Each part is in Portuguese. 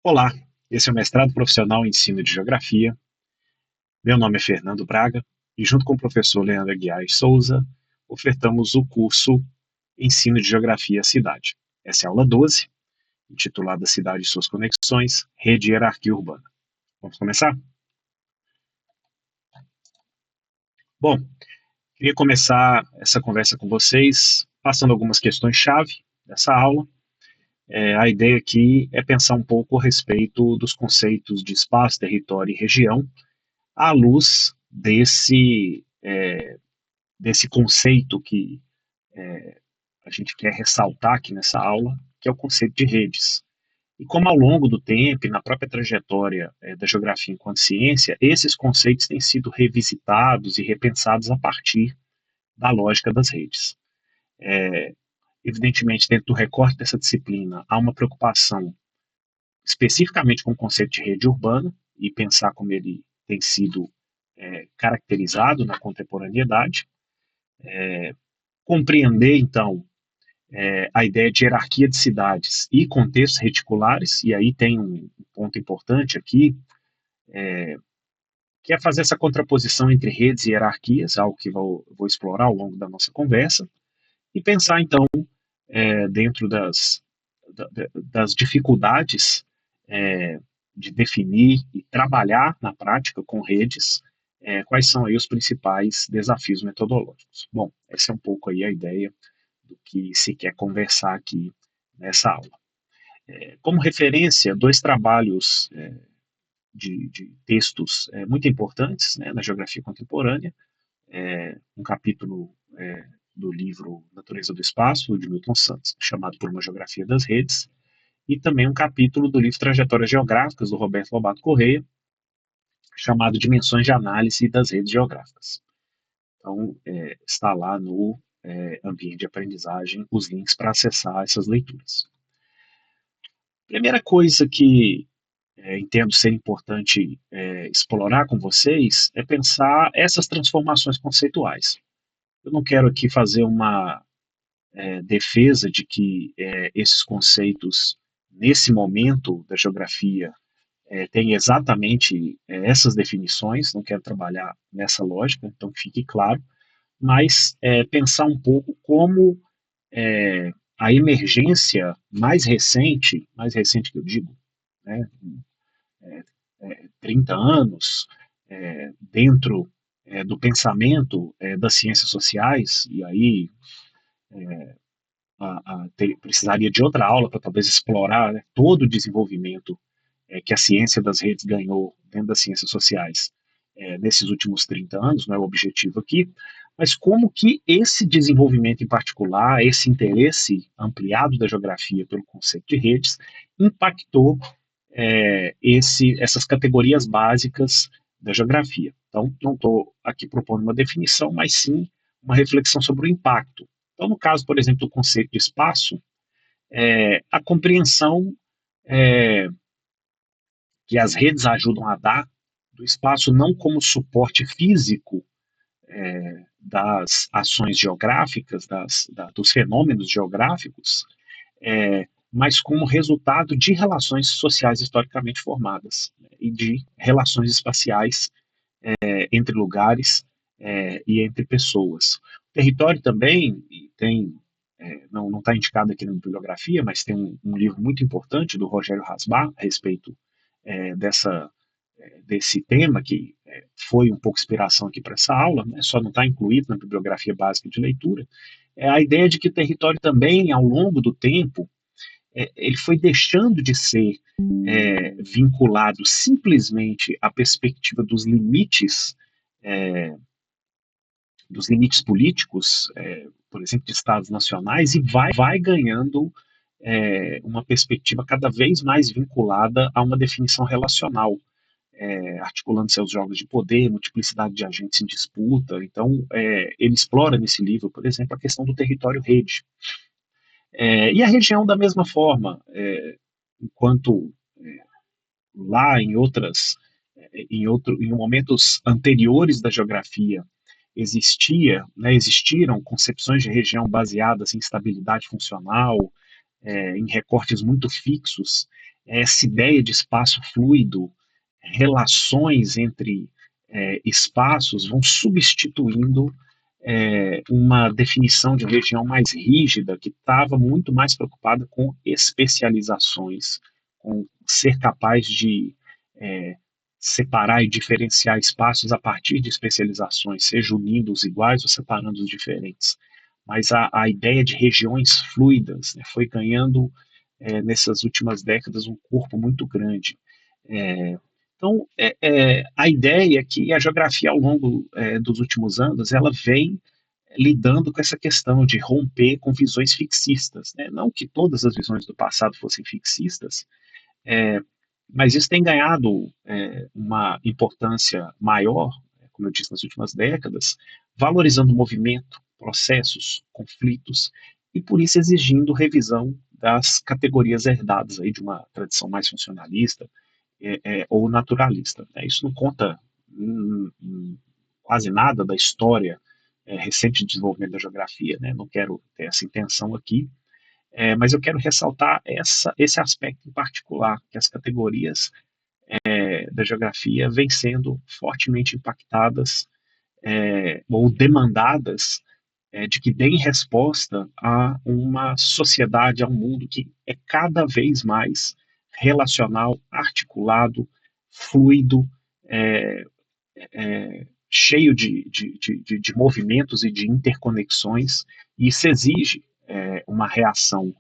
Olá, esse é o Mestrado Profissional em Ensino de Geografia. Meu nome é Fernando Braga e, junto com o professor Leandro Aguiar e Souza, ofertamos o curso Ensino de Geografia à Cidade. Essa é a aula 12, intitulada Cidade e Suas Conexões, Rede e Hierarquia Urbana. Vamos começar? Bom, queria começar essa conversa com vocês passando algumas questões-chave dessa aula. A ideia aqui é pensar um pouco a respeito dos conceitos de espaço, território e região, à luz desse conceito que a gente quer ressaltar aqui nessa aula, que é o conceito de redes. E como ao longo do tempo e na própria trajetória da geografia enquanto ciência, esses conceitos têm sido revisitados e repensados a partir da lógica das redes. Evidentemente, dentro do recorte dessa disciplina, há uma preocupação especificamente com o conceito de rede urbana e pensar como ele tem sido caracterizado na contemporaneidade, compreender, então, a ideia de hierarquia de cidades e contextos reticulares, e aí tem um ponto importante aqui, que é fazer essa contraposição entre redes e hierarquias, algo que vou explorar ao longo da nossa conversa, e pensar, então, dentro das dificuldades de definir e trabalhar na prática com redes, quais são aí os principais desafios metodológicos. Bom, essa é um pouco aí a ideia do que se quer conversar aqui nessa aula. Como referência, dois trabalhos de textos muito importantes, né, na geografia contemporânea, um capítulo do livro Natureza do Espaço, de Milton Santos, chamado Por uma Geografia das Redes, e também um capítulo do livro Trajetórias Geográficas, do Roberto Lobato Correia, chamado Dimensões de Análise das Redes Geográficas. Então, está lá no ambiente de aprendizagem os links para acessar essas leituras. Primeira coisa que entendo ser importante explorar com vocês é pensar essas transformações conceituais. Eu não quero aqui fazer uma defesa de que esses conceitos, nesse momento da geografia, têm exatamente essas definições, não quero trabalhar nessa lógica, então fique claro, mas pensar um pouco como a emergência mais recente que eu digo, né, 30 anos, dentro do pensamento das ciências sociais, e aí precisaria de outra aula para talvez explorar, né, todo o desenvolvimento que a ciência das redes ganhou dentro das ciências sociais nesses últimos 30 anos, não é o objetivo aqui, mas como que esse desenvolvimento em particular, esse interesse ampliado da geografia pelo conceito de redes, impactou essas categorias básicas da geografia. Então, não estou aqui propondo uma definição, mas sim uma reflexão sobre o impacto. Então, no caso, por exemplo, do conceito de espaço, a compreensão que as redes ajudam a dar do espaço não como suporte físico das ações geográficas, dos fenômenos geográficos, mas como resultado de relações sociais historicamente formadas, né, e de relações espaciais entre lugares e entre pessoas. O território também tem, não está indicado aqui na bibliografia, mas tem um livro muito importante do Rogério Rasbach a respeito desse tema, que foi um pouco inspiração aqui para essa aula, né, só não está incluído na bibliografia básica de leitura, é a ideia de que o território também, ao longo do tempo, ele foi deixando de ser vinculado simplesmente à perspectiva dos limites políticos, por exemplo, de estados nacionais, e vai ganhando uma perspectiva cada vez mais vinculada a uma definição relacional, articulando seus jogos de poder, multiplicidade de agentes em disputa. Então, ele explora nesse livro, por exemplo, a questão do território-rede. E a região da mesma forma, enquanto lá em momentos anteriores da geografia existiram concepções de região baseadas em estabilidade funcional, em recortes muito fixos, essa ideia de espaço fluido, relações entre espaços vão substituindo uma definição de região mais rígida, que estava muito mais preocupada com especializações, com ser capaz de é, separar e diferenciar espaços a partir de especializações, seja unindo os iguais ou separando os diferentes. Mas a ideia de regiões fluidas, né, foi ganhando, nessas últimas décadas, um corpo muito grande. É, então, a ideia é que a geografia, ao longo dos últimos anos, ela vem lidando com essa questão de romper com visões fixistas, né? Não que todas as visões do passado fossem fixistas, é, mas isso tem ganhado uma importância maior, como eu disse, nas últimas décadas, valorizando o movimento, processos, conflitos, e por isso exigindo revisão das categorias herdadas aí de uma tradição mais funcionalista, ou naturalista, né? Isso não conta quase nada da história recente de desenvolvimento da geografia, né? Não quero ter essa intenção aqui, mas eu quero ressaltar esse aspecto em particular, que as categorias da geografia vêm sendo fortemente impactadas ou demandadas de que deem resposta a uma sociedade, a um mundo que é cada vez mais relacional, articulado, fluido, é, cheio de movimentos e de interconexões, e isso exige uma reação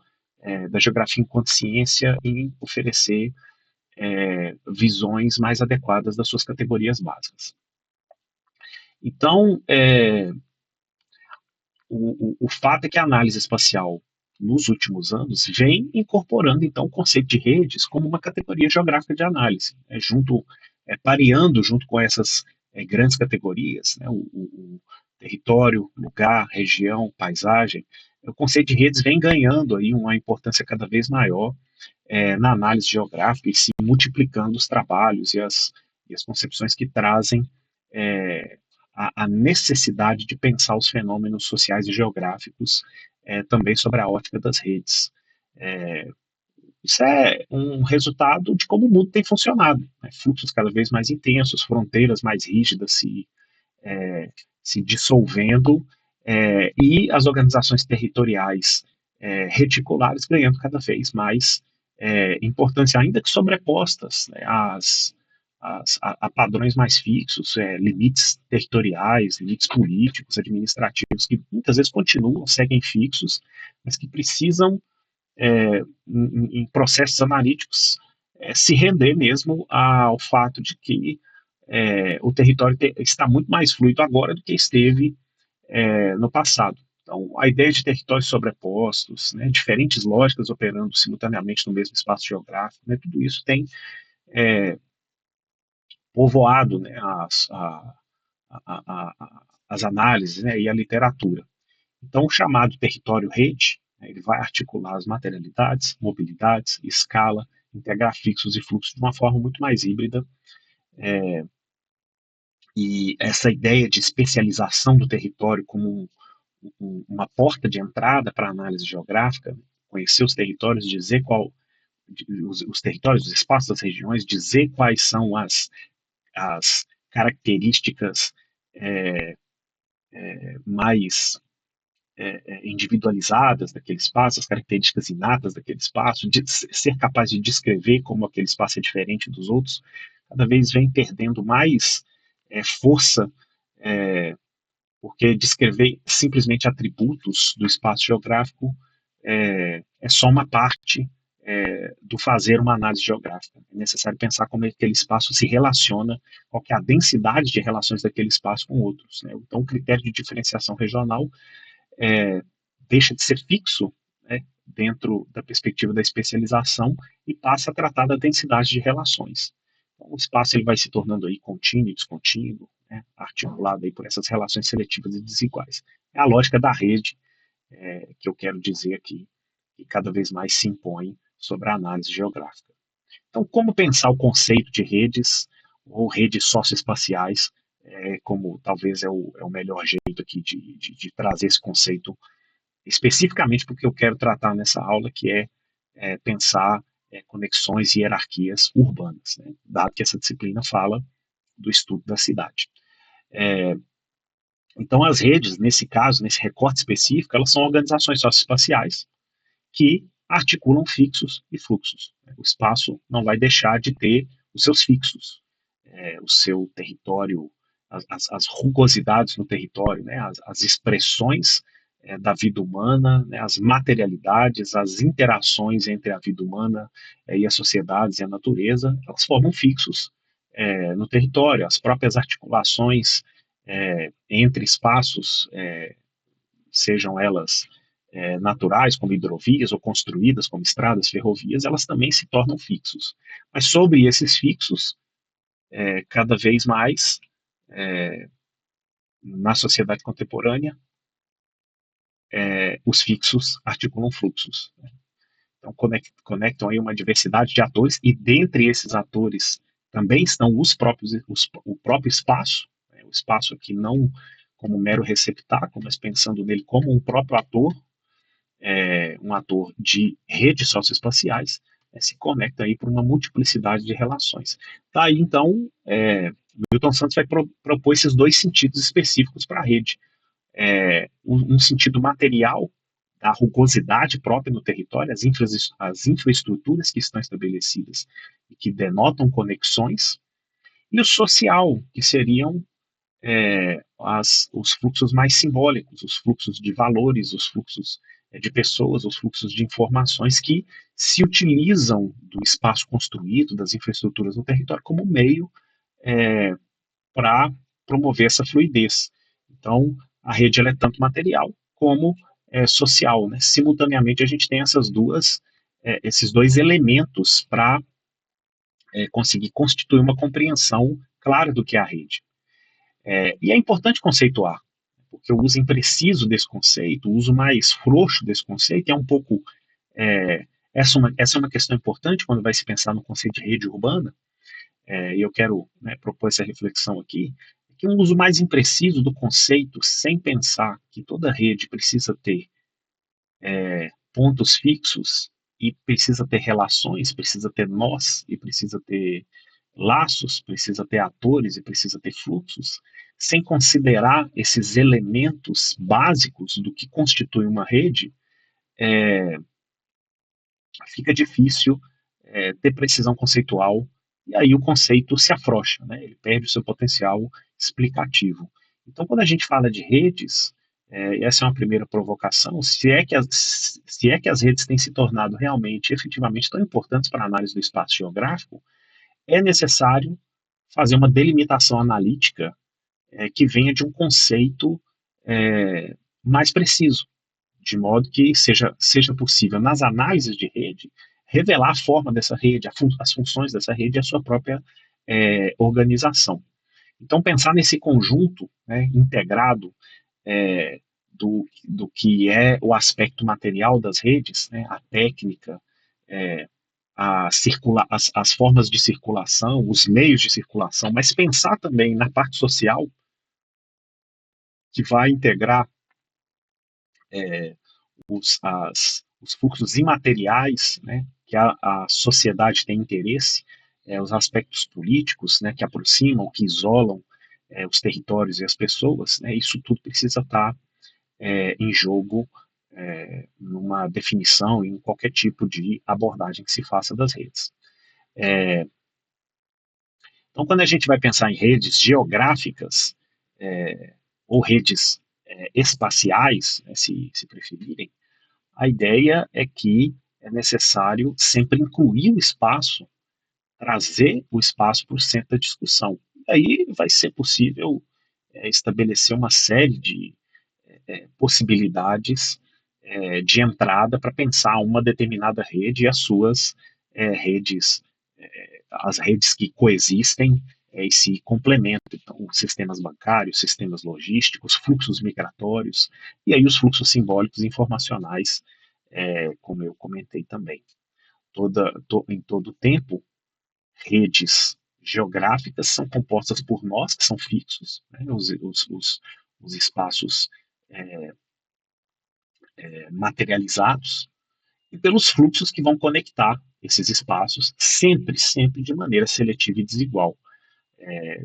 da geografia enquanto ciência em oferecer visões mais adequadas das suas categorias básicas. Então, o fato é que a análise espacial, nos últimos anos, vem incorporando, então, o conceito de redes como uma categoria geográfica de análise, pareando junto com essas grandes categorias, né, o território, lugar, região, paisagem. O conceito de redes vem ganhando aí uma importância cada vez maior na análise geográfica e se multiplicando os trabalhos e as concepções que trazem é, a necessidade de pensar os fenômenos sociais e geográficos também sobre a ótica das redes. É, Isso é um resultado de como o mundo tem funcionado, né? Fluxos cada vez mais intensos, fronteiras mais rígidas se dissolvendo, e as organizações territoriais reticulares ganhando cada vez mais importância, ainda que sobrepostas, né, a padrões mais fixos, limites territoriais, limites políticos, administrativos, que muitas vezes continuam, seguem fixos, mas que precisam, em processos analíticos, se render mesmo ao fato de que o território está muito mais fluido agora do que esteve no passado. Então, a ideia de territórios sobrepostos, né, diferentes lógicas operando simultaneamente no mesmo espaço geográfico, né, tudo isso tem povoado, né, as análises, né, e a literatura. Então, o chamado território-rede, né, ele vai articular as materialidades, mobilidades, escala, integrar fixos e fluxos de uma forma muito mais híbrida. E essa ideia de especialização do território como uma porta de entrada para a análise geográfica, conhecer os territórios, dizer os territórios, os espaços das regiões, dizer quais são as características mais individualizadas daquele espaço, as características inatas daquele espaço, de ser capaz de descrever como aquele espaço é diferente dos outros, cada vez vem perdendo mais força, porque descrever simplesmente atributos do espaço geográfico é só uma parte do fazer uma análise geográfica. É necessário pensar como aquele espaço se relaciona, qual que é a densidade de relações daquele espaço com outros, né? Então, o critério de diferenciação regional deixa de ser fixo, né, dentro da perspectiva da especialização e passa a tratar da densidade de relações. Então, o espaço ele vai se tornando aí contínuo e descontínuo, né, articulado aí por essas relações seletivas e desiguais. É a lógica da rede que eu quero dizer aqui, que cada vez mais se impõe sobre a análise geográfica. Então, como pensar o conceito de redes ou redes socioespaciais, como talvez é o melhor jeito aqui de trazer esse conceito especificamente porque eu quero tratar nessa aula, que é pensar conexões e hierarquias urbanas, né, dado que essa disciplina fala do estudo da cidade. Então, as redes, nesse caso, nesse recorte específico, elas são organizações socioespaciais que articulam fixos e fluxos. O espaço não vai deixar de ter os seus fixos, o seu território, as rugosidades no território, né, as expressões da vida humana, né, as materialidades, as interações entre a vida humana e as sociedades e a natureza, elas formam fixos no território, as próprias articulações entre espaços, sejam elas naturais, como hidrovias, ou construídas como estradas, ferrovias, elas também se tornam fixos. Mas sobre esses fixos, cada vez mais, na sociedade contemporânea, os fixos articulam fluxos. Né? Então, conectam aí uma diversidade de atores, e dentre esses atores também estão o próprio espaço, né? O espaço aqui não como mero receptáculo, mas pensando nele como um próprio ator, um ator de redes socioespaciais, se conecta aí por uma multiplicidade de relações. Daí, então, Milton Santos vai propor esses dois sentidos específicos para a rede. Um sentido material, da rugosidade própria no território, as infraestruturas que estão estabelecidas e que denotam conexões, e o social, que seriam os fluxos mais simbólicos, os fluxos de valores, os fluxos de pessoas, os fluxos de informações que se utilizam do espaço construído, das infraestruturas no território, como meio para promover essa fluidez. Então, a rede ela é tanto material como social. Né? Simultaneamente, a gente tem esses dois elementos para conseguir constituir uma compreensão clara do que é a rede. E é importante conceituar, porque o uso impreciso desse conceito, o uso mais frouxo desse conceito é um pouco. Essa é uma questão importante quando vai se pensar no conceito de rede urbana, e eu quero, né, propor essa reflexão aqui, que um uso mais impreciso do conceito, sem pensar que toda rede precisa ter pontos fixos e precisa ter relações, precisa ter nós e precisa ter laços, precisa ter atores e precisa ter fluxos, sem considerar esses elementos básicos do que constitui uma rede, fica difícil ter precisão conceitual, e aí o conceito se afrouxa, né? Ele perde o seu potencial explicativo. Então, quando a gente fala de redes, essa é uma primeira provocação, se é que as redes têm se tornado realmente, efetivamente, tão importantes para a análise do espaço geográfico, é necessário fazer uma delimitação analítica que venha de um conceito mais preciso, de modo que seja possível, nas análises de rede, revelar a forma dessa rede, as funções dessa rede e a sua própria organização. Então, pensar nesse conjunto, né, integrado do que é o aspecto material das redes, né, a técnica, as formas de circulação, os meios de circulação, mas pensar também na parte social, que vai integrar os fluxos imateriais, né, que a sociedade tem interesse, os aspectos políticos, né, que aproximam, que isolam os territórios e as pessoas, né, isso tudo precisa estar em jogo numa definição, em qualquer tipo de abordagem que se faça das redes. Então, quando a gente vai pensar em redes geográficas, ou redes espaciais, né, se preferirem, a ideia é que é necessário sempre incluir o espaço, trazer o espaço para o centro da discussão. E aí vai ser possível estabelecer uma série de possibilidades de entrada para pensar uma determinada rede e as suas redes, as redes que coexistem e se complementam. Então, sistemas bancários, sistemas logísticos, fluxos migratórios, e aí os fluxos simbólicos e informacionais, como eu comentei também. Em todo o tempo, redes geográficas são compostas por nós, que são fixos, né, os espaços materializados, e pelos fluxos que vão conectar esses espaços, sempre, sempre de maneira seletiva e desigual.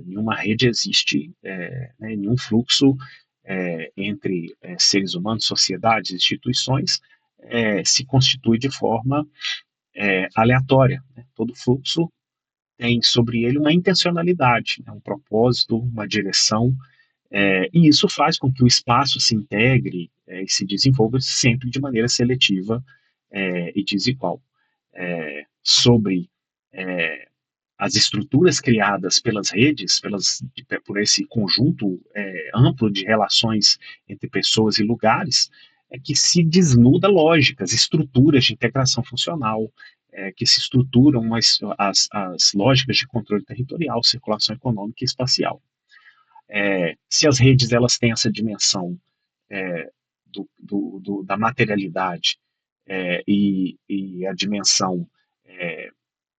Nenhuma rede existe, né, nenhum fluxo entre seres humanos, sociedades, instituições, se constitui de forma aleatória. Né? Todo fluxo tem sobre ele uma intencionalidade, né, um propósito, uma direção, e isso faz com que o espaço se integre e se desenvolva sempre de maneira seletiva e desigual. Sobre as estruturas criadas pelas redes, por esse conjunto amplo de relações entre pessoas e lugares, é que se desnuda lógicas, estruturas de integração funcional, que se estruturam as lógicas de controle territorial, circulação econômica e espacial. Se as redes elas têm essa dimensão da materialidade e a dimensão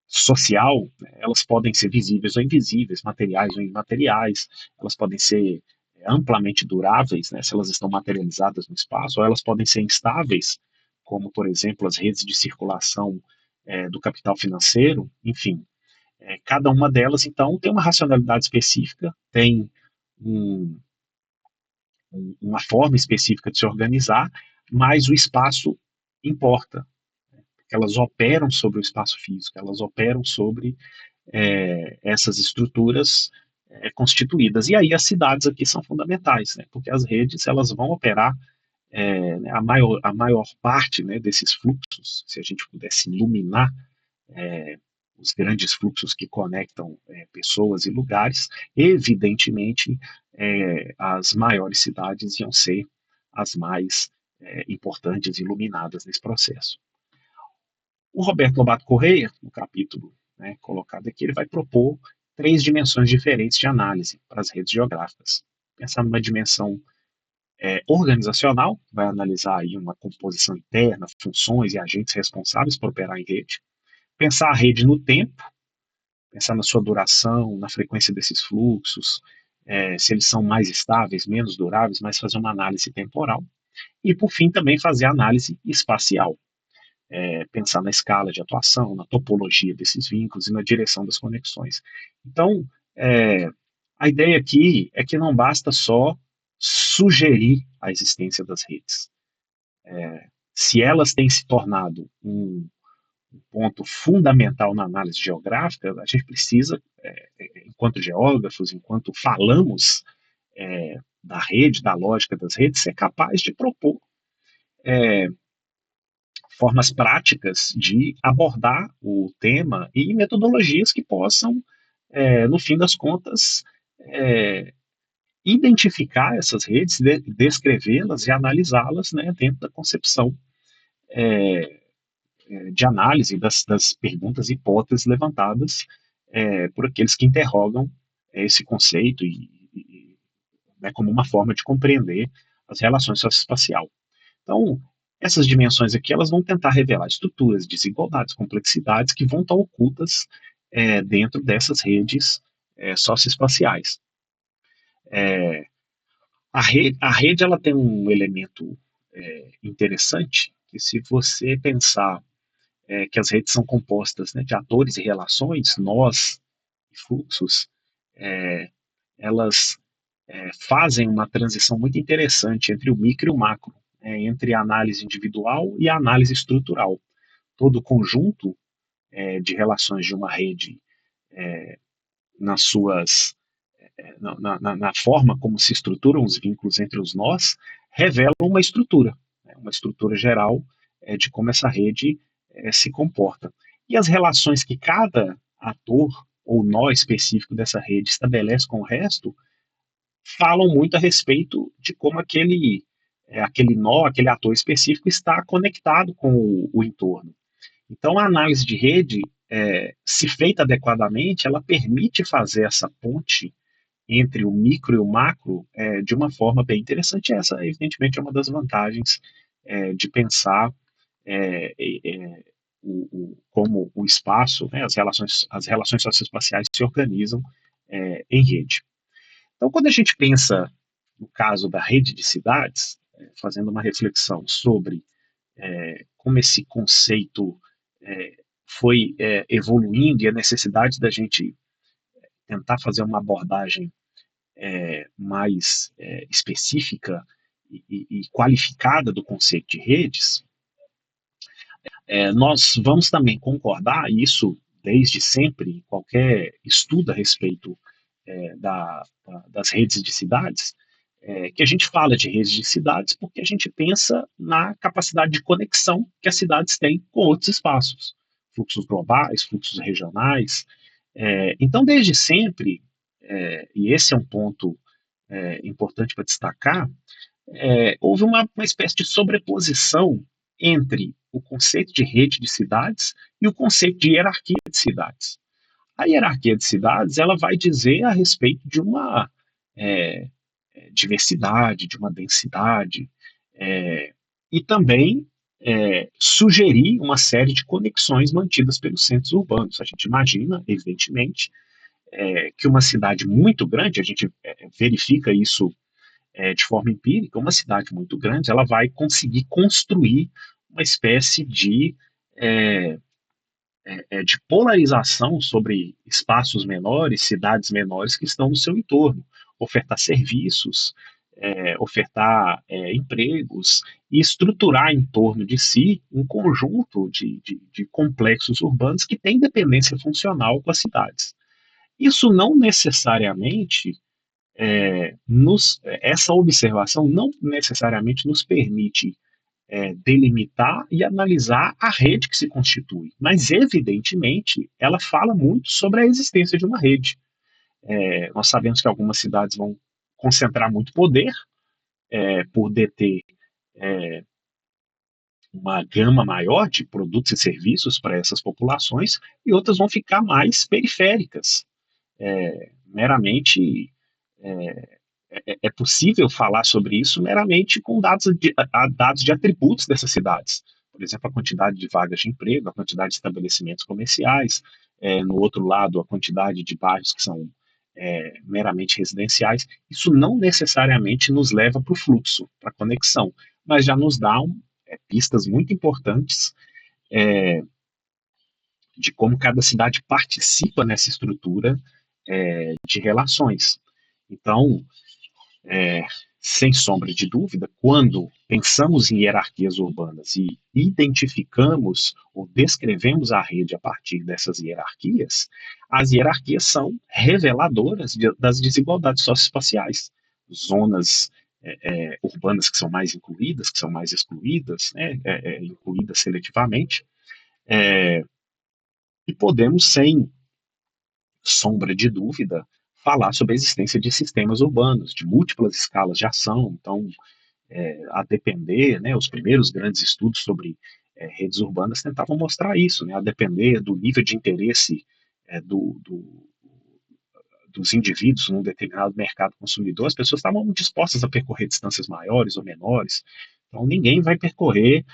social, né, elas podem ser visíveis ou invisíveis, materiais ou imateriais, elas podem ser amplamente duráveis, né, se elas estão materializadas no espaço, ou elas podem ser instáveis, como, por exemplo, as redes de circulação do capital financeiro, enfim. Cada uma delas, então, tem uma racionalidade específica, tem um, uma forma específica de se organizar, mas o espaço importa. Elas operam sobre o espaço físico, elas operam sobre essas estruturas constituídas. E aí as cidades aqui são fundamentais, né, porque as redes elas vão operar né, a maior parte, né, desses fluxos, se a gente pudesse iluminar os grandes fluxos que conectam pessoas e lugares, evidentemente as maiores cidades iam ser as mais importantes e iluminadas nesse processo. O Roberto Lobato Correia, no capítulo colocado aqui, ele vai propor 3 dimensões diferentes de análise para as redes geográficas. Pensar numa dimensão organizacional, vai analisar aí uma composição interna, funções e agentes responsáveis por operar em rede. Pensar a rede no tempo, pensar na sua duração, na frequência desses fluxos, se eles são mais estáveis, menos duráveis, mas fazer uma análise temporal. E, por fim, também fazer a análise espacial, pensar na escala de atuação, na topologia desses vínculos e na direção das conexões. Então, a ideia aqui é que não basta só sugerir a existência das redes. Se elas têm se tornado um ponto fundamental na análise geográfica, a gente precisa, enquanto geógrafos, enquanto falamos da rede, da lógica das redes, ser capaz de propor formas práticas de abordar o tema e metodologias que possam, no fim das contas, identificar essas redes, descrevê-las e analisá-las, né, dentro da concepção de análise das perguntas e hipóteses levantadas por aqueles que interrogam esse conceito né, como uma forma de compreender as relações socioespacial. Então, essas dimensões aqui, elas vão tentar revelar estruturas, desigualdades, complexidades que vão estar ocultas dentro dessas redes socioespaciais. A rede ela tem um elemento interessante, que se você pensar que as redes são compostas, né, de atores e relações, nós e fluxos, elas fazem uma transição muito interessante entre o micro e o macro, entre a análise individual e a análise estrutural. Todo o conjunto de relações de uma rede nas suas na forma como se estruturam os vínculos entre os nós, revelam uma estrutura geral de como essa rede se comporta. E as relações que cada ator ou nó específico dessa rede estabelece com o resto falam muito a respeito de como aquele nó, aquele ator específico está conectado com o entorno. Então, a análise de rede, se feita adequadamente, ela permite fazer essa ponte entre o micro e o macro de uma forma bem interessante. Essa, evidentemente, é uma das vantagens de pensar como o espaço, né, as relações socioespaciais se organizam em rede. Então, quando a gente pensa no caso da rede de cidades, fazendo uma reflexão sobre como esse conceito foi evoluindo e a necessidade da gente tentar fazer uma abordagem mais específica e qualificada do conceito de redes, nós vamos também concordar, e isso desde sempre, em qualquer estudo a respeito das redes de cidades, que a gente fala de redes de cidades porque a gente pensa na capacidade de conexão que as cidades têm com outros espaços, fluxos globais, fluxos regionais. Então, desde sempre, e esse é um ponto importante para destacar, houve uma espécie de sobreposição entre o conceito de rede de cidades e o conceito de hierarquia de cidades. A hierarquia de cidades ela vai dizer a respeito de uma é, diversidade, de uma densidade, e também sugerir uma série de conexões mantidas pelos centros urbanos. A gente imagina, evidentemente, que uma cidade muito grande, a gente verifica isso de forma empírica, uma cidade muito grande, ela vai conseguir construir uma espécie é, de polarização sobre espaços menores, cidades menores que estão no seu entorno, ofertar serviços, ofertar empregos e estruturar em torno de si um conjunto de complexos urbanos que têm dependência funcional com as cidades. Isso não necessariamente essa observação não necessariamente nos permite delimitar e analisar a rede que se constitui, mas evidentemente ela fala muito sobre a existência de uma rede. Nós sabemos que algumas cidades vão concentrar muito poder por deter uma gama maior de produtos e serviços para essas populações e outras vão ficar mais periféricas, meramente é possível falar sobre isso meramente com dados de atributos dessas cidades. Por exemplo, a quantidade de vagas de emprego, a quantidade de estabelecimentos comerciais, no outro lado, a quantidade de bairros que são meramente residenciais. Isso não necessariamente nos leva para o fluxo, para a conexão, mas já nos dá pistas muito importantes de como cada cidade participa nessa estrutura de relações. Então, sem sombra de dúvida, quando pensamos em hierarquias urbanas e identificamos ou descrevemos a rede a partir dessas hierarquias, as hierarquias são reveladoras das desigualdades socioespaciais. Zonas urbanas que são mais incluídas, que são mais excluídas, né, incluídas seletivamente, e podemos, sem sombra de dúvida, falar sobre a existência de sistemas urbanos, de múltiplas escalas de ação. Então, a depender, né, os primeiros grandes estudos sobre redes urbanas tentavam mostrar isso, né, a depender do nível de interesse dos indivíduos num determinado mercado consumidor, as pessoas estavam dispostas a percorrer distâncias maiores ou menores. Então, ninguém vai percorrer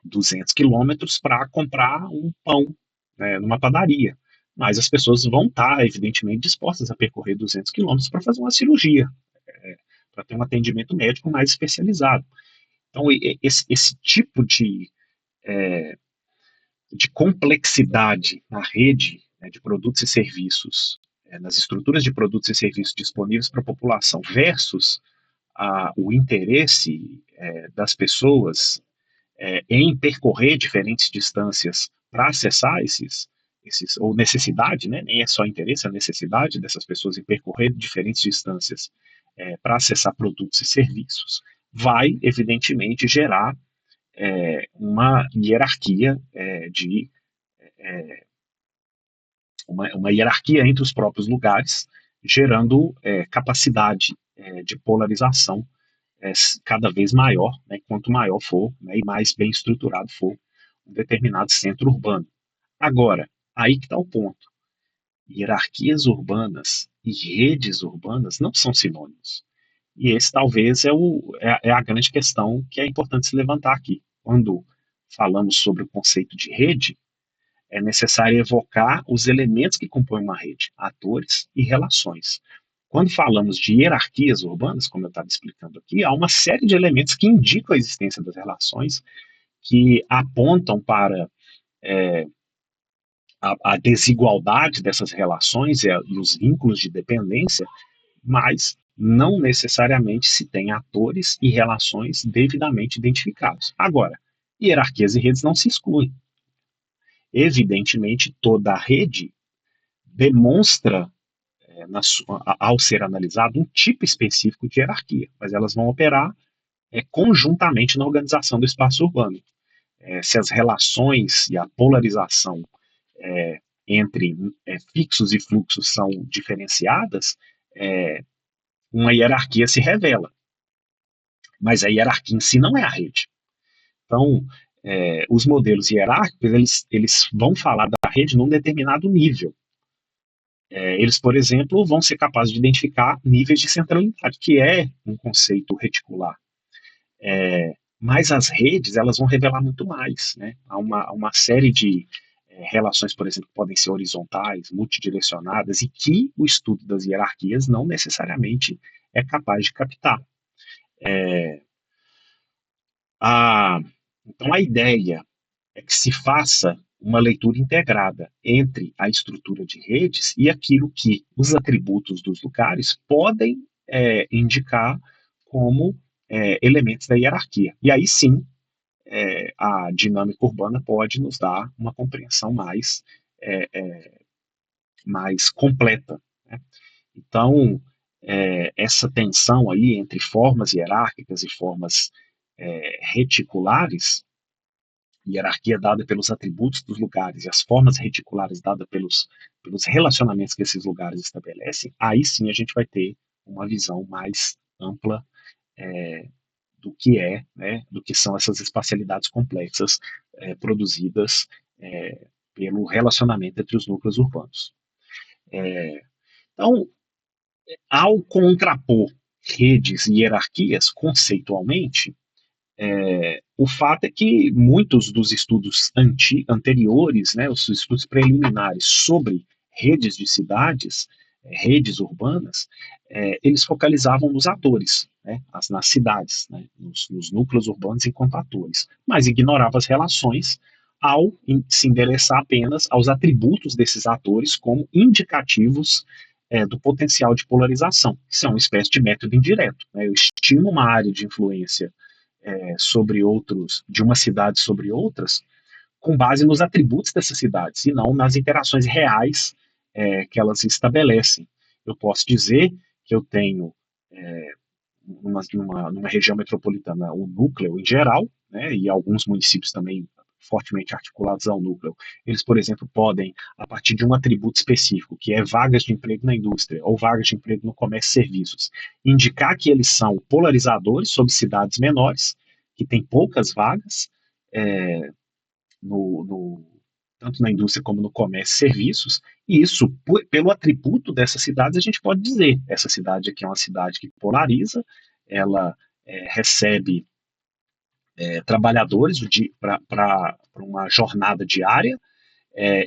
200 quilômetros para comprar um pão numa padaria. Mas as pessoas vão estar, evidentemente, dispostas a percorrer 200 quilômetros para fazer uma cirurgia, para ter um atendimento médico mais especializado. Então, esse tipo de complexidade na rede de produtos e serviços, nas estruturas de produtos e serviços disponíveis para a população, versus o interesse das pessoas em percorrer diferentes distâncias para acessar ou necessidade, né? Nem é só interesse, é a necessidade dessas pessoas em percorrer diferentes distâncias para acessar produtos e serviços, vai, evidentemente, gerar uma hierarquia uma hierarquia entre os próprios lugares, gerando capacidade de polarização cada vez maior, né, quanto maior for, né, e mais bem estruturado for um determinado centro urbano. Agora, aí que está o ponto. Hierarquias urbanas e redes urbanas não são sinônimos. E esse talvez é a grande questão que é importante se levantar aqui. Quando falamos sobre o conceito de rede, é necessário evocar os elementos que compõem uma rede, atores e relações. Quando falamos de hierarquias urbanas, como eu estava explicando aqui, há uma série de elementos que indicam a existência das relações, que apontam para a desigualdade dessas relações e os vínculos de dependência, mas não necessariamente se tem atores e relações devidamente identificados. Agora, hierarquias e redes não se excluem. Evidentemente, toda a rede demonstra, ao ser analisado, um tipo específico de hierarquia, mas elas vão operar conjuntamente na organização do espaço urbano. Se as relações e a polarização entre fixos e fluxos são diferenciadas, uma hierarquia se revela. Mas a hierarquia em si não é a rede. Então, os modelos hierárquicos, eles vão falar da rede num determinado nível. Eles, por exemplo, vão ser capazes de identificar níveis de centralidade, que é um conceito reticular. Mas as redes, elas vão revelar muito mais, né? Há uma série de relações, por exemplo, que podem ser horizontais, multidirecionadas, e que o estudo das hierarquias não necessariamente é capaz de captar. Então, a ideia é que se faça uma leitura integrada entre a estrutura de redes e aquilo que os atributos dos lugares podem indicar como elementos da hierarquia. E aí sim, a dinâmica urbana pode nos dar uma compreensão mais completa, né? Então, essa tensão aí entre formas hierárquicas e formas reticulares, hierarquia dada pelos atributos dos lugares e as formas reticulares dadas pelos relacionamentos que esses lugares estabelecem, aí sim a gente vai ter uma visão mais ampla do que né, do que são essas espacialidades complexas produzidas pelo relacionamento entre os núcleos urbanos. Então, ao contrapor redes e hierarquias conceitualmente, o fato é que muitos dos estudos anteriores, né, os estudos preliminares sobre redes de cidades, redes urbanas, eles focalizavam nos atores, né, nas cidades, né, nos núcleos urbanos enquanto atores, mas ignoravam as relações ao se endereçar apenas aos atributos desses atores como indicativos do potencial de polarização. Isso é uma espécie de método indireto, né? Eu estimo uma área de influência sobre outros, de uma cidade sobre outras, com base nos atributos dessas cidades, e não nas interações reais que elas estabelecem. Eu posso dizer que eu tenho, numa região metropolitana, o núcleo em geral, né, e alguns municípios também fortemente articulados ao núcleo. Eles, por exemplo, podem, a partir de um atributo específico, que é vagas de emprego na indústria ou vagas de emprego no comércio e serviços, indicar que eles são polarizadores sobre cidades menores, que têm poucas vagas, é, tanto na indústria como no comércio e serviços, e isso, pelo atributo dessas cidades, a gente pode dizer, essa cidade aqui é uma cidade que polariza, ela recebe trabalhadores para uma jornada diária,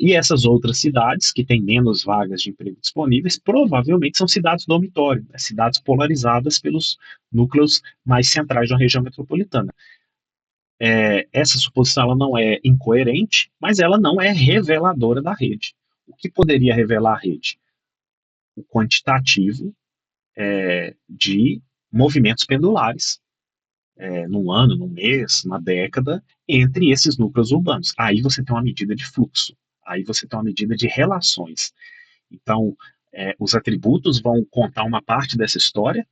e essas outras cidades, que têm menos vagas de emprego disponíveis, provavelmente são cidades dormitório, né, cidades polarizadas pelos núcleos mais centrais da região metropolitana. Essa suposição ela não é incoerente, mas ela não é reveladora da rede. O que poderia revelar a rede? O quantitativo de movimentos pendulares, num ano, num mês, na década, entre esses núcleos urbanos. Aí você tem uma medida de fluxo, aí você tem uma medida de relações. Então, os atributos vão contar uma parte dessa história,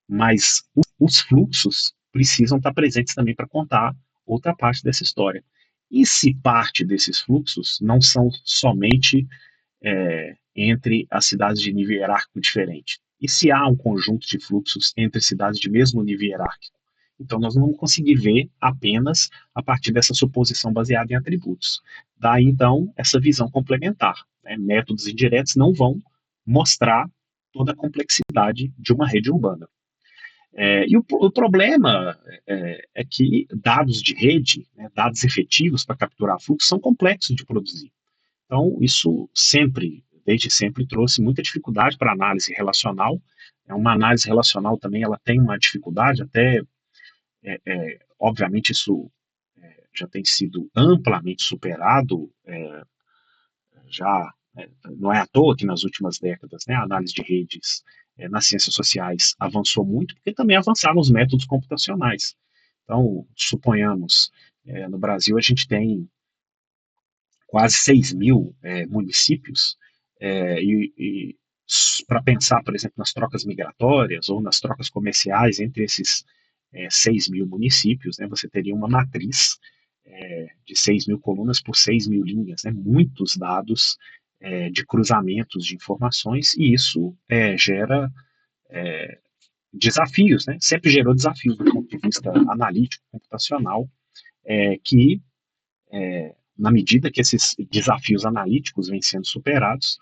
mas os fluxos precisam estar presentes também para contar outra parte dessa história. E se parte desses fluxos não são somente entre as cidades de nível hierárquico diferente? E se há um conjunto de fluxos entre cidades de mesmo nível hierárquico? Então, nós não vamos conseguir ver apenas a partir dessa suposição baseada em atributos. Daí, então, essa visão complementar, né? Métodos indiretos não vão mostrar toda a complexidade de uma rede urbana. E o problema é que dados de rede, né, dados efetivos para capturar fluxo, são complexos de produzir. Então, isso sempre, desde sempre, trouxe muita dificuldade para a análise relacional. Uma análise relacional também ela tem uma dificuldade, até, obviamente, isso já tem sido amplamente superado, já, não é à toa que nas últimas décadas, né, a análise de redes nas ciências sociais avançou muito, porque também avançaram os métodos computacionais. Então, suponhamos, no Brasil a gente tem quase 6 mil municípios, e para pensar, por exemplo, nas trocas migratórias ou nas trocas comerciais entre esses 6 mil municípios, né, você teria uma matriz de 6 mil colunas por 6 mil linhas, né, muitos dados de cruzamentos de informações, e isso gera desafios, né, sempre gerou desafios do ponto de vista analítico, computacional, que na medida que esses desafios analíticos vêm sendo superados,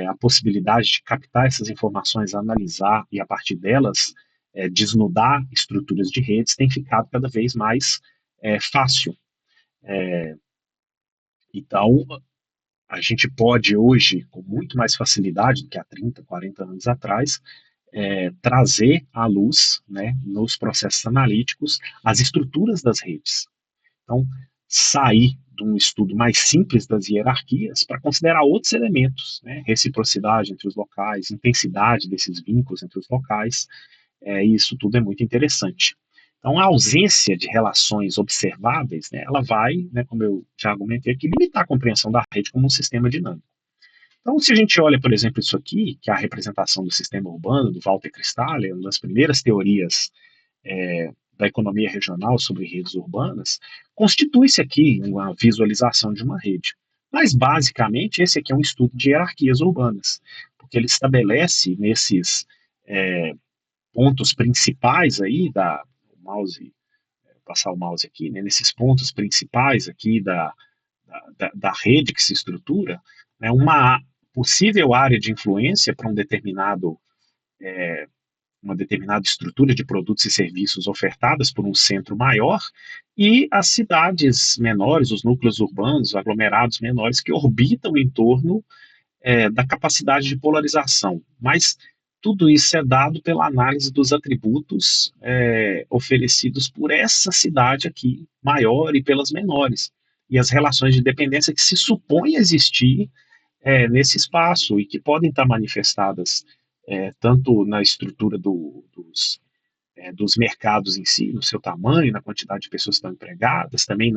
a possibilidade de captar essas informações, analisar e, a partir delas, desnudar estruturas de redes tem ficado cada vez mais fácil. Então, a gente pode hoje, com muito mais facilidade do que há 30, 40 anos atrás, trazer à luz, né, nos processos analíticos, as estruturas das redes. Então, sair de um estudo mais simples das hierarquias para considerar outros elementos, né? Reciprocidade entre os locais, intensidade desses vínculos entre os locais, isso tudo é muito interessante. Então, a ausência de relações observáveis, né, ela vai, né, como eu já argumentei aqui, limitar a compreensão da rede como um sistema dinâmico. Então, se a gente olha, por exemplo, isso aqui, que é a representação do sistema urbano, do Walter Cristale, uma das primeiras teorias da economia regional sobre redes urbanas, constitui-se aqui uma visualização de uma rede. Mas, basicamente, esse aqui é um estudo de hierarquias urbanas, porque ele estabelece nesses pontos principais aí o mouse, passar o mouse aqui, né, nesses pontos principais aqui da rede que se estrutura, né, uma possível área de influência para uma determinada estrutura de produtos e serviços ofertadas por um centro maior, e as cidades menores, os núcleos urbanos, os aglomerados menores que orbitam em torno da capacidade de polarização. Mas tudo isso é dado pela análise dos atributos oferecidos por essa cidade aqui, maior, e pelas menores, e as relações de dependência que se supõe existir nesse espaço e que podem estar manifestadas tanto na estrutura dos mercados em si, no seu tamanho, na quantidade de pessoas que estão empregadas, também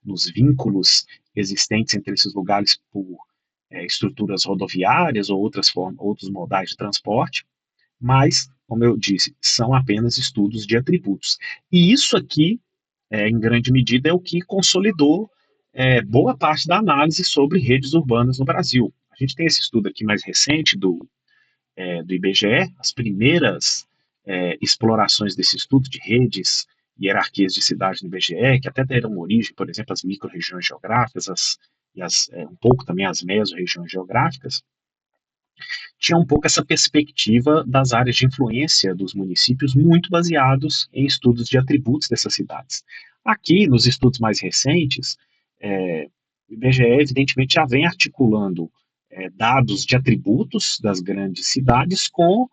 nos vínculos existentes entre esses lugares por estruturas rodoviárias ou outros modais de transporte, mas, como eu disse, são apenas estudos de atributos. E isso aqui, em grande medida, é o que consolidou boa parte da análise sobre redes urbanas no Brasil. A gente tem esse estudo aqui mais recente do IBGE, as primeiras explorações desse estudo de redes e hierarquias de cidades no IBGE, que até deram origem, por exemplo, às micro-regiões geográficas um pouco também às meso-regiões geográficas, tinha um pouco essa perspectiva das áreas de influência dos municípios, muito baseados em estudos de atributos dessas cidades. Aqui, nos estudos mais recentes, o IBGE, evidentemente, já vem articulando dados de atributos das grandes cidades com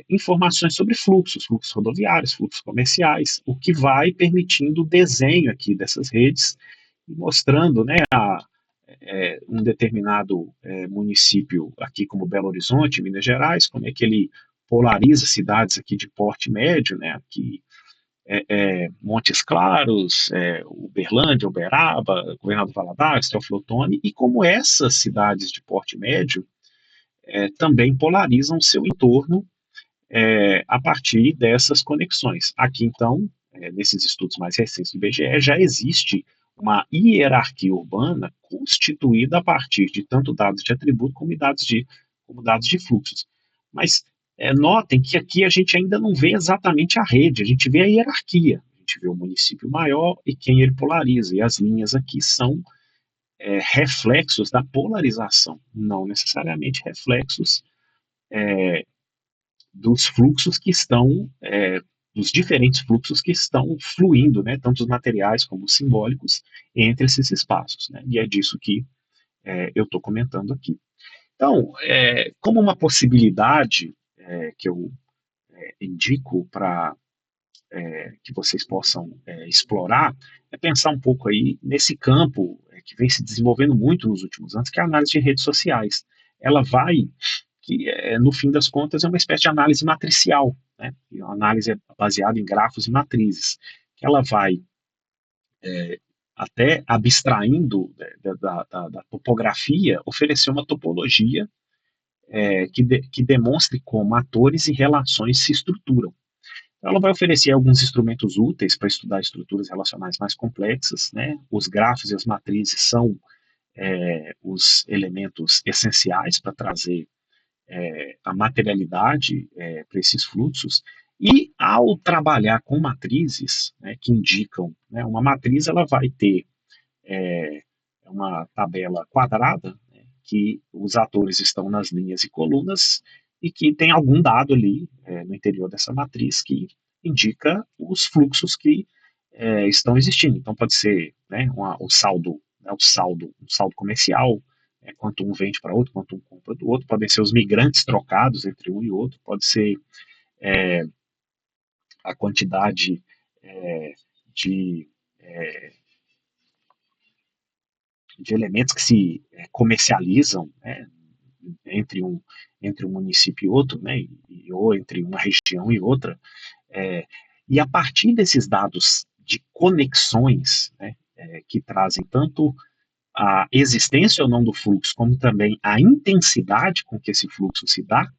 informações sobre fluxos rodoviários, fluxos comerciais, o que vai permitindo o desenho aqui dessas redes e mostrando, né, um determinado município aqui como Belo Horizonte, Minas Gerais, como é que ele polariza cidades aqui de porte médio, né, aqui Montes Claros, Uberlândia, Uberaba, Governador Valadares, Teoflotone, e como essas cidades de porte médio também polarizam o seu entorno a partir dessas conexões. Aqui, então, nesses estudos mais recentes do IBGE, já existe uma hierarquia urbana constituída a partir de tanto dados de atributo como dados de fluxos. Mas notem que aqui a gente ainda não vê exatamente a rede, a gente vê a hierarquia, a gente vê o município maior e quem ele polariza, e as linhas aqui são reflexos da polarização, não necessariamente reflexos dos fluxos que estão, dos diferentes fluxos que estão fluindo, né, tanto os materiais como os simbólicos, entre esses espaços, né, e é disso que eu estou comentando aqui. Então, como uma possibilidade que eu indico para que vocês possam explorar é pensar um pouco aí nesse campo que vem se desenvolvendo muito nos últimos anos, que é a análise de redes sociais. Ela vai, que no fim das contas é uma espécie de análise matricial, né? E uma análise baseada em grafos e matrizes, que ela vai até abstraindo da topografia, oferecer uma topologia que demonstre como atores e relações se estruturam. Ela vai oferecer alguns instrumentos úteis para estudar estruturas relacionais mais complexas, né? Os grafos e as matrizes são os elementos essenciais para trazer a materialidade para esses fluxos. E ao trabalhar com matrizes, né, que indicam, né, uma matriz ela vai ter uma tabela quadrada, né, que os atores estão nas linhas e colunas e que tem algum dado ali no interior dessa matriz que indica os fluxos que estão existindo. Então pode ser, né, o saldo, né, um saldo comercial, quanto um vende para outro, quanto um compra do outro, podem ser os migrantes trocados entre um e outro, pode ser a quantidade de de elementos que se comercializam, né, entre um, entre um município e outro, né, ou entre uma região e outra, é, e a partir desses dados de conexões, né, que trazem tanto a existência ou não do fluxo, como também a intensidade com que esse fluxo se dá,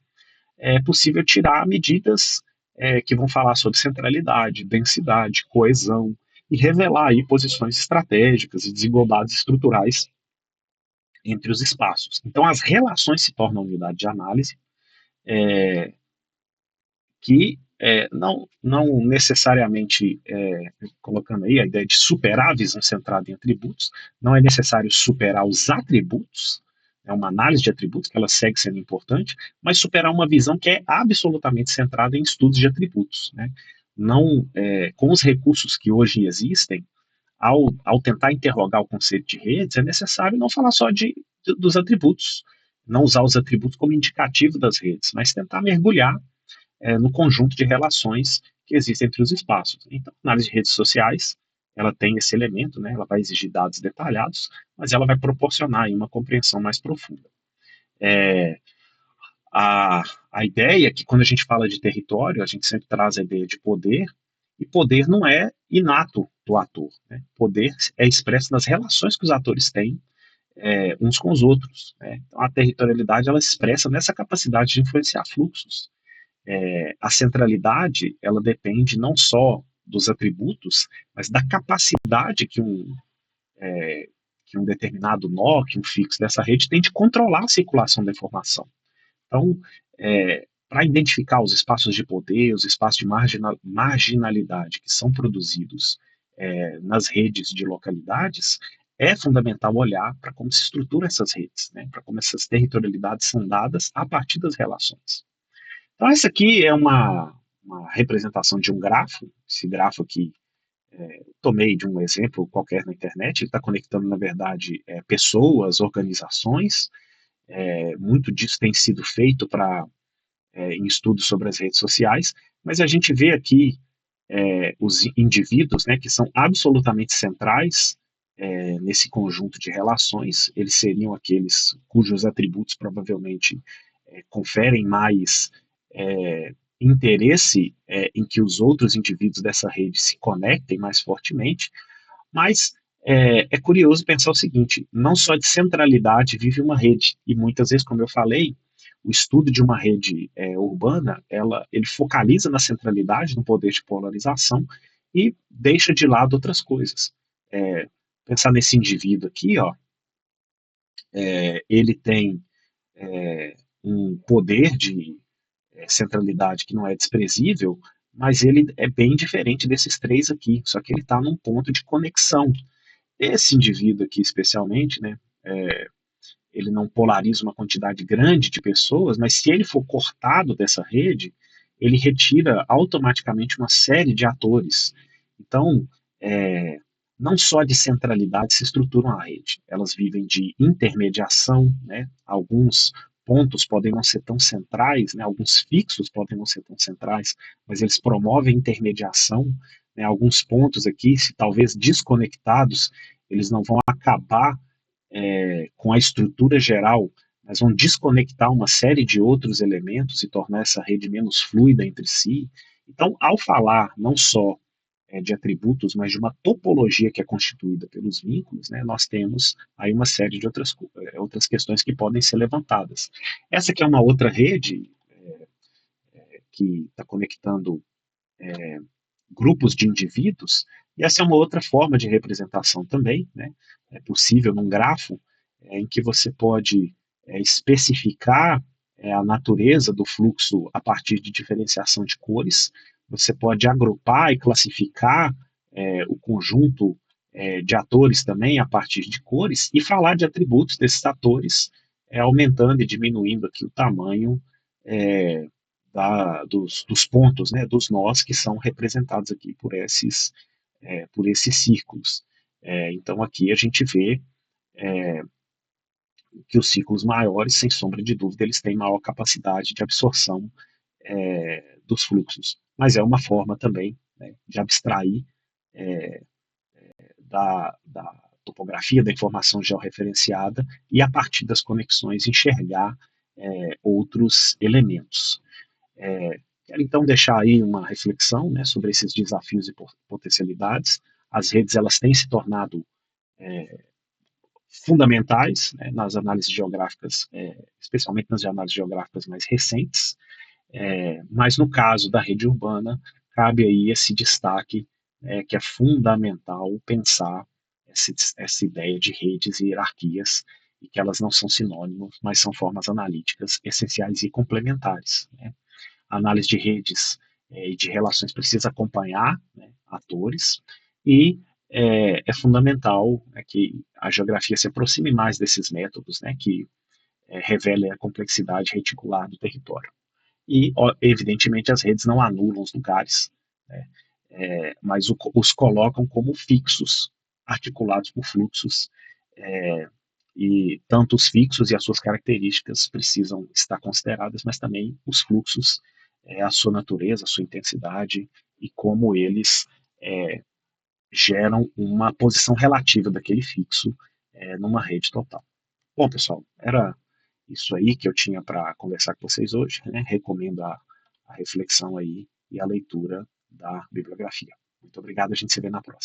é possível tirar medidas que vão falar sobre centralidade, densidade, coesão, e revelar aí posições estratégicas e desigualdades estruturais entre os espaços. Então, as relações se tornam unidade de análise que não necessariamente, colocando aí a ideia de superar a visão centrada em atributos, não é necessário superar os atributos, é uma análise de atributos que ela segue sendo importante, mas superar uma visão que é absolutamente centrada em estudos de atributos, né? Não, com os recursos que hoje existem, ao tentar interrogar o conceito de redes, é necessário não falar só dos atributos, não usar os atributos como indicativo das redes, mas tentar mergulhar no conjunto de relações que existem entre os espaços. Então, a análise de redes sociais, ela tem esse elemento, né, ela vai exigir dados detalhados, mas ela vai proporcionar aí, uma compreensão mais profunda. É, a, a ideia é que quando a gente fala de território, a gente sempre traz a ideia de poder, e poder não é inato do ator. Né? Poder é expresso nas relações que os atores têm uns com os outros. Né? Então, a territorialidade ela se expressa nessa capacidade de influenciar fluxos. A centralidade ela depende não só dos atributos, mas da capacidade que um determinado nó, que um fixo dessa rede tem de controlar a circulação da informação. Então, para identificar os espaços de poder, os espaços de marginalidade que são produzidos nas redes de localidades, é fundamental olhar para como se estruturam essas redes, né, para como essas territorialidades são dadas a partir das relações. Então, essa aqui é uma representação de um grafo. Esse grafo aqui, tomei de um exemplo qualquer na internet, ele está conectando, na verdade, pessoas, organizações. Muito disso tem sido feito em estudos sobre as redes sociais, mas a gente vê aqui os indivíduos, né, que são absolutamente centrais nesse conjunto de relações. Eles seriam aqueles cujos atributos provavelmente conferem mais interesse em que os outros indivíduos dessa rede se conectem mais fortemente, mas é curioso pensar o seguinte: não só de centralidade vive uma rede, e muitas vezes, como eu falei, o estudo de uma rede urbana, ele focaliza na centralidade, no poder de polarização, e deixa de lado outras coisas. Pensar nesse indivíduo aqui, ó, ele tem um poder de centralidade que não é desprezível, mas ele é bem diferente desses três aqui, só que ele está num ponto de conexão. Esse indivíduo aqui, especialmente, né, ele não polariza uma quantidade grande de pessoas, mas se ele for cortado dessa rede, ele retira automaticamente uma série de atores. Então, não só de centralidade se estruturam a rede, elas vivem de intermediação, né? Alguns pontos podem não ser tão centrais, né, alguns fixos podem não ser tão centrais, mas eles promovem intermediação, né, alguns pontos aqui, se talvez desconectados, eles não vão acabar com a estrutura geral, mas vão desconectar uma série de outros elementos e tornar essa rede menos fluida entre si. Então, ao falar não só de atributos, mas de uma topologia que é constituída pelos vínculos, né, nós temos aí uma série de outras questões que podem ser levantadas. Essa aqui é uma outra rede que está conectando grupos de indivíduos, e essa é uma outra forma de representação também, né? É possível num grafo em que você pode especificar a natureza do fluxo a partir de diferenciação de cores, você pode agrupar e classificar o conjunto de atores também a partir de cores e falar de atributos desses atores, aumentando e diminuindo aqui o tamanho é, dos pontos, né, dos nós que são representados aqui por esses círculos. Então aqui a gente vê que os círculos maiores, sem sombra de dúvida, eles têm maior capacidade de absorção dos fluxos. Mas é uma forma também, né, de abstrair da topografia, da informação georreferenciada e, a partir das conexões, enxergar outros elementos. Quero então deixar aí uma reflexão, né, sobre esses desafios e potencialidades. As redes elas têm se tornado fundamentais, né, nas análises geográficas, especialmente nas análises geográficas mais recentes, mas no caso da rede urbana, cabe aí esse destaque que é fundamental pensar essa ideia de redes e hierarquias, e que elas não são sinônimos, mas são formas analíticas essenciais e complementares, né? A análise de redes e de relações precisa acompanhar, né, atores, e é fundamental, né, que a geografia se aproxime mais desses métodos, né, que revelem a complexidade reticular do território. E, evidentemente, as redes não anulam os lugares, né, mas os colocam como fixos, articulados por fluxos, é, e tanto os fixos e as suas características precisam estar consideradas, mas também os fluxos, a sua natureza, a sua intensidade e como eles é, geram uma posição relativa daquele fixo numa rede total. Bom, pessoal, era isso aí que eu tinha para conversar com vocês hoje, né? Recomendo a reflexão aí e a leitura da bibliografia. Muito obrigado, a gente se vê na próxima.